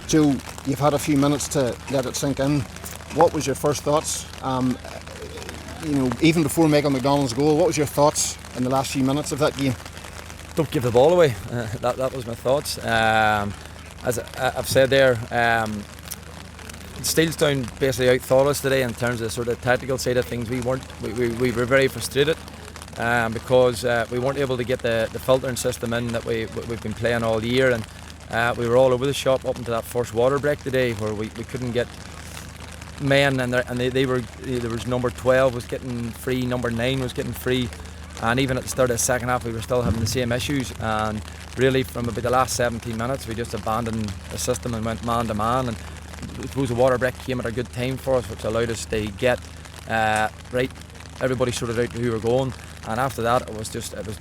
Joe, you've had a few minutes to let it sink in. What was your first thoughts? Even before Michael McDonald's goal, what was your thoughts in the last few minutes of that game? Don't give the ball away. That was my thoughts. As I've said there, Steelstown basically outthought us today in terms of the sort of tactical side of things. We were very frustrated because we weren't able to get the filtering system in that we've been playing all year, and we were all over the shop up into that first water break today where we couldn't get men, and there was number 12 was getting free, number 9 was getting free, and even at the start of the second half we were still having the same issues. And really from about the last 17 minutes we just abandoned the system and went man to man, and I suppose the water break came at a good time for us, which allowed us to get right, everybody sorted out who we were going, and after that it was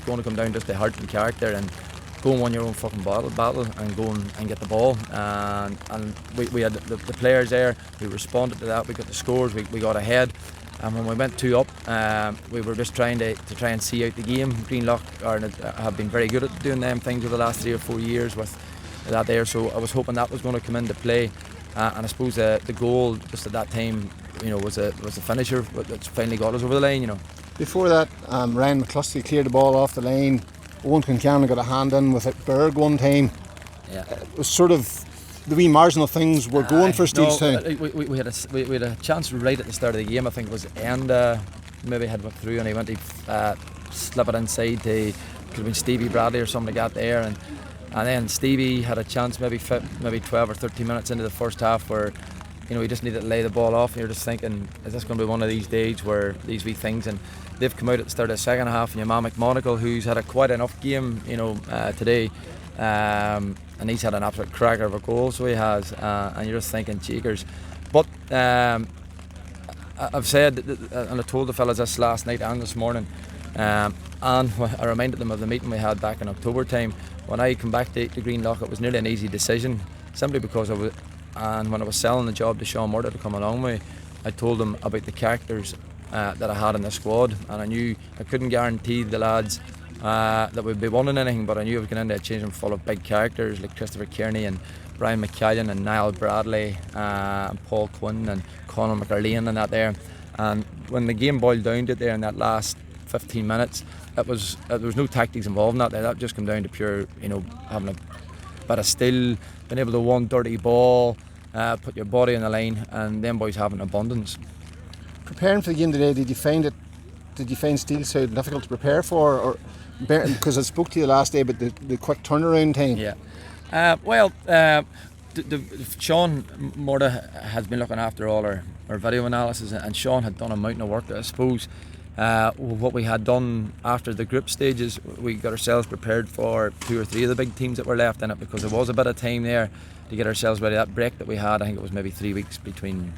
going to come down just to heart and character and go and win your own fucking battle and go and get the ball, and we had the players there who responded to that. We got the scores, we got ahead, and when we went 2 up, we were just trying to see out the game. Greenlough have been very good at doing them things over the last 3 or 4 years with that there, so I was hoping that was going to come into play, and I suppose the goal just at that time, was a finisher that finally got us over the line. Before that, Ryan McCluskey cleared the ball off the lane. Owen Concannon got a hand in with it. Berg one time. Yeah. It was sort of the wee marginal things were going for Steelstown. No, we had a chance right at the start of the game. I think it was Enda maybe had went through and he went to slip it inside to, could have been Stevie Bradley or something like that there, and then Stevie had a chance maybe 12 or 13 minutes into the first half where he just needed to lay the ball off, and you're just thinking, is this going to be one of these days where these wee things, and they've come out at the start of the second half, and your man McMonagle, who's had a quite enough game today, and he's had an absolute cracker of a goal, so he has, and you're just thinking, cheekers. But I've said, and I told the fellas this last night and this morning, and I reminded them of the meeting we had back in October time. When I come back to Greenlough, it was nearly an easy decision, simply because and when I was selling the job to Sean Murtagh to come along with me, I told him about the characters that I had in the squad, and I knew I couldn't guarantee the lads that we'd be winning anything, but I knew I was going into a change room full of big characters like Christopher Kearney and Brian McCallion and Niall Bradley and Paul Quinn and Conor McArlean and that there. And when the game boiled down to it there in that last 15 minutes, there was no tactics involved in that there. That just came down to pure, having a bit of still, being able to one dirty ball, put your body on the line, and them boys having abundance. Preparing for the game today, did you find Steelstown difficult to prepare for, or because I spoke to you last day about the quick turnaround time? Yeah. Sean Murtagh has been looking after all our video analysis, and Sean had done a mountain of work. I suppose what we had done after the group stages, we got ourselves prepared for 2 or 3 of the big teams that were left in it, because there was a bit of time there to get ourselves ready. That break that we had, I think it was maybe 3 weeks between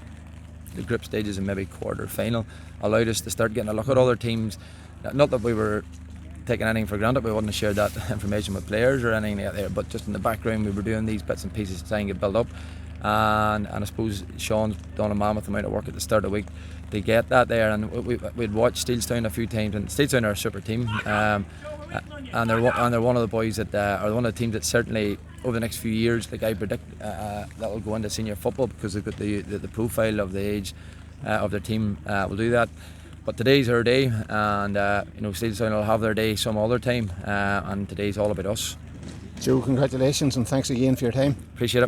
the group stages and maybe quarter final, allowed us to start getting a look at other teams. Not that we were taking anything for granted, we wouldn't have shared that information with players or anything like that, but just in the background we were doing these bits and pieces to try and get built up, and I suppose Sean's done a mammoth amount of work at the start of the week to get that there, and we'd watched Steelstown a few times, and Steelstown are a super team, and they're one of the boys that are one of the teams that certainly over the next few years, like I predict, that will go into senior football, because they've got the profile of the age of their team will do that. But today's our day, and Steelstown will have their day some other time, and today's all about us. Joe, congratulations and thanks again for your time. Appreciate it.